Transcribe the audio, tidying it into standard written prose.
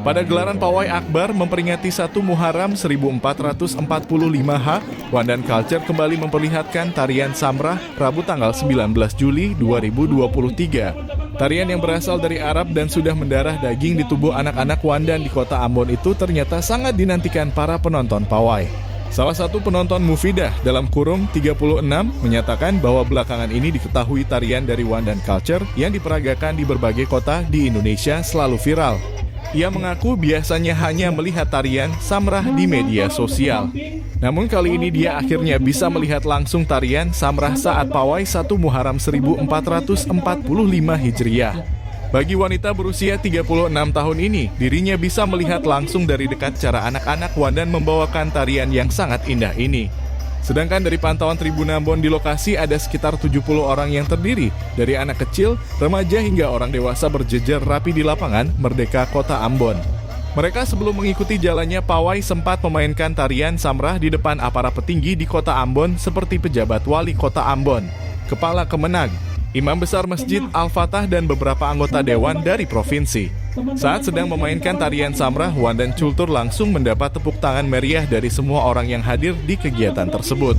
Pada gelaran Pawai Akbar memperingati 1 Muharram 1445H, Wandan Culture kembali memperlihatkan tarian Samrah Rabu tanggal 19 Juli 2023. Tarian yang berasal dari Arab dan sudah mendarah daging di tubuh anak-anak Wandan di kota Ambon itu ternyata sangat dinantikan para penonton Pawai. Salah satu penonton Mufidah dalam kurung 36 menyatakan bahwa belakangan ini diketahui tarian dari Wandan Culture yang diperagakan di berbagai kota di Indonesia selalu viral. Ia mengaku biasanya hanya melihat tarian Samrah di media sosial. Namun kali ini dia akhirnya bisa melihat langsung tarian Samrah saat Pawai 1 Muharram 1445 Hijriah. Bagi wanita berusia 36 tahun ini, dirinya bisa melihat langsung dari dekat cara anak-anak Wandan membawakan tarian yang sangat indah ini. Sedangkan dari pantauan Tribun Ambon di lokasi ada sekitar 70 orang yang terdiri dari anak kecil, remaja hingga orang dewasa berjejer rapi di lapangan Merdeka Kota Ambon. Mereka sebelum mengikuti jalannya Pawai sempat memainkan tarian Samrah di depan aparat petinggi di Kota Ambon seperti pejabat wali Kota Ambon, Kepala Kemenag, Imam Besar Masjid Al-Fatah dan beberapa anggota dewan dari provinsi. Saat sedang memainkan tarian Samrah, Wandan Culture langsung mendapat tepuk tangan meriah dari semua orang yang hadir di kegiatan tersebut.